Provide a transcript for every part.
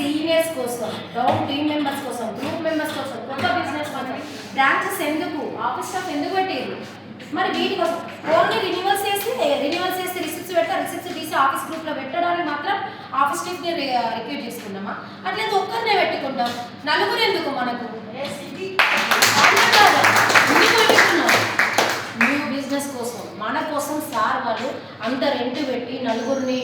Seniors కోసం, down team members కోసం, group members కోసం, కొత్త బిజినెస్ కోసం బ్రాంచెస్ ఎందుకు, ఆఫీస్ స్టాఫ్ ఎందుకు పెట్టారు? మరి వీటి కోసం ఓన్లీ రినివల్స్ చేస్తే రిసిప్ట్స్ రిసిప్ట్స్ తీసి ఆఫీస్ గ్రూప్లో పెట్టడానికి మాత్రం ఆఫీస్ స్టాఫ్ని రిక్రూట్ చేసుకుందామా? అట్లయితే ఒక్కరినే పెట్టుకుంటాం, నలుగురు ఎందుకు మనకు? న్యూ బిజినెస్ కోసం, మన కోసం సార్ వాళ్ళు అంత రెంట్ పెట్టి నలుగురిని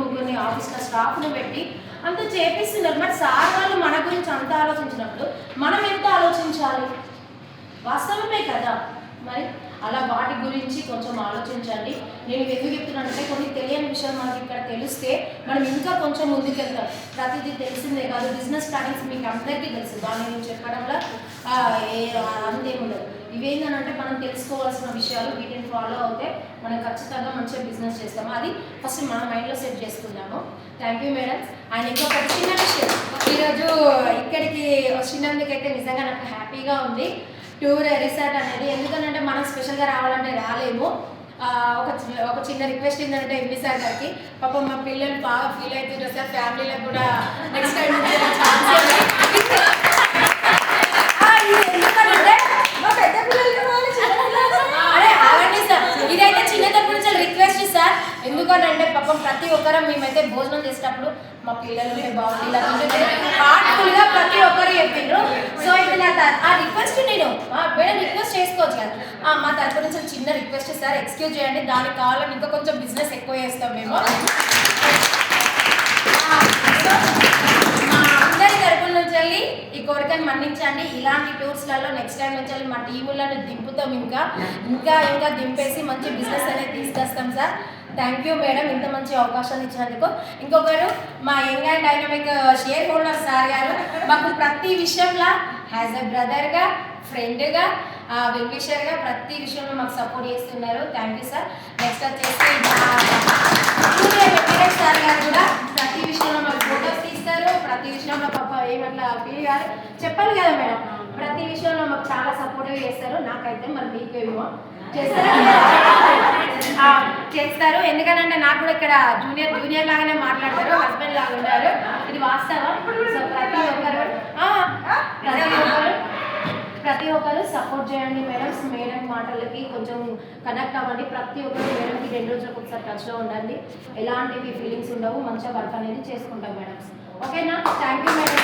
ముగ్గురిని ఆఫీస్లో స్టాఫ్ను పెట్టి అంత చేపిస్తున్నారు. మరి సార్ వాళ్ళు మన గురించి అంత ఆలోచించినప్పుడు మనం ఎంత ఆలోచించాలి? వాస్తవమే కదా. మరి అలా వాటి గురించి కొంచెం ఆలోచించండి. నేను ఎందుకు చెప్తున్నానంటే కొన్ని తెలియని విషయాలు మనకి ఇక్కడ తెలిస్తే మనం ఇంకా కొంచెం ముందుకెళ్తాం. ప్రతిదీ తెలిసిందే కాదు, బిజినెస్ స్టార్టింగ్స్ మీకు అందరికీ తెలుసు, దాన్ని నేను చెప్పడంలో అంతేముండదు. ఇవేంటంటే మనం తెలుసుకోవాల్సిన విషయాలు, వీటిని ఫాలో అవుతే మనం ఖచ్చితంగా మంచిగా బిజినెస్ చేస్తాము. అది ఫస్ట్ మన మైండ్లో సెట్ చేసుకుందాము. Thank you madam. అండ్ ఇంకొకటి చిన్న విషయం, ఈరోజు ఇక్కడికి వచ్చినందుకైతే నిజంగా నాకు హ్యాపీగా ఉంది. టూర్ రిసార్ట్ అనేది ఎందుకంటే మనం స్పెషల్గా రావాలంటే రాలేము. ఒక చిన్న రిక్వెస్ట్ ఏంటంటే ఎంపీ సార్ గారికి, పాపం మా పిల్లలు బాగా ఫీల్ అవుతుంటారు సార్, ఫ్యామిలీలకు కూడా నెక్స్ట్ టైం ఎందుకంటే మా పెద్ద అవన్నీ సార్, ఇదైతే చిన్న తరపు నుంచి రిక్వెస్ట్ సార్. ఎందుకంటే పాపం ప్రతి ఒక్కరం మేమైతే భోజనం చేసేటప్పుడు మా పిల్లలు బాగుంది హార్ట్ఫుల్గా ప్రతి ఒక్కరు చెప్పిండ్రు. సో ఇప్పుడు ఆ రిక్వెస్ట్ నేను మేడం రిక్వెస్ట్ చేసుకోవచ్చు కదా, మా తరపు నుంచి చిన్న రిక్వెస్ట్ సార్, ఎక్స్క్యూజ్ చేయండి, దానికి కావాలని ఇంకా కొంచెం బిజినెస్ ఎక్కువ చేస్తాం మేము. మా అందరి తరపు నుంచి వెళ్ళి ఈ కోరికను మన్నించండి. ఇలాంటి టూర్స్లలో నెక్స్ట్ టైం నుంచి వెళ్ళి మా టీములను దింపుతాం, ఇంకా దింపేసి మంచి బిజినెస్ అనేది తీసుకొస్తాం సార్. థ్యాంక్ యూ మేడం, ఇంత మంచి అవకాశాన్ని ఇచ్చినందుకు. ఇంకొకరు మా young and dynamic share holder sir గారు మాకు ప్రతి విషయంలో యాజ్ ఎ బ్రదర్గా, ఫ్రెండ్గా, వెల్విషర్గా ప్రతి విషయంలో మాకు సపోర్ట్ చేస్తున్నారు. Thank you sir. నెక్స్ట్ వచ్చేసి సార్ గారు కూడా ప్రతి విషయంలో మాకు ఫోటోస్ తీస్తారు, ప్రతి విషయంలో పాప ఏమట్లా ఫీల్ కాదు చెప్పాలి కదా మేడం, ప్రతి విషయంలో మాకు చాలా సపోర్టివ్ చేస్తారు. నాకైతే మరి మీకేమో చేస్తారు, ఎందుకంటే నాకు కూడా ఇక్కడ జూనియర్ లాగానే మాట్లాడతారు, హస్బెండ్ లాగా ఉంటారు, ఇది వాస్తవం. సో ప్రతి ఒక్కరు సపోర్ట్ చేయండి మేడం మాటలకి కొంచెం కనెక్ట్ అవ్వండి. ప్రతి ఒక్కరు మేడంకి 2 రోజులకు ఒకసారి టచ్లో ఉండండి, ఎలాంటివి ఫీలింగ్స్ ఉండవు, మంచిగా వర్క్ అనేది చేసుకుంటాం మేడం. ఓకేనా? Thank you madam.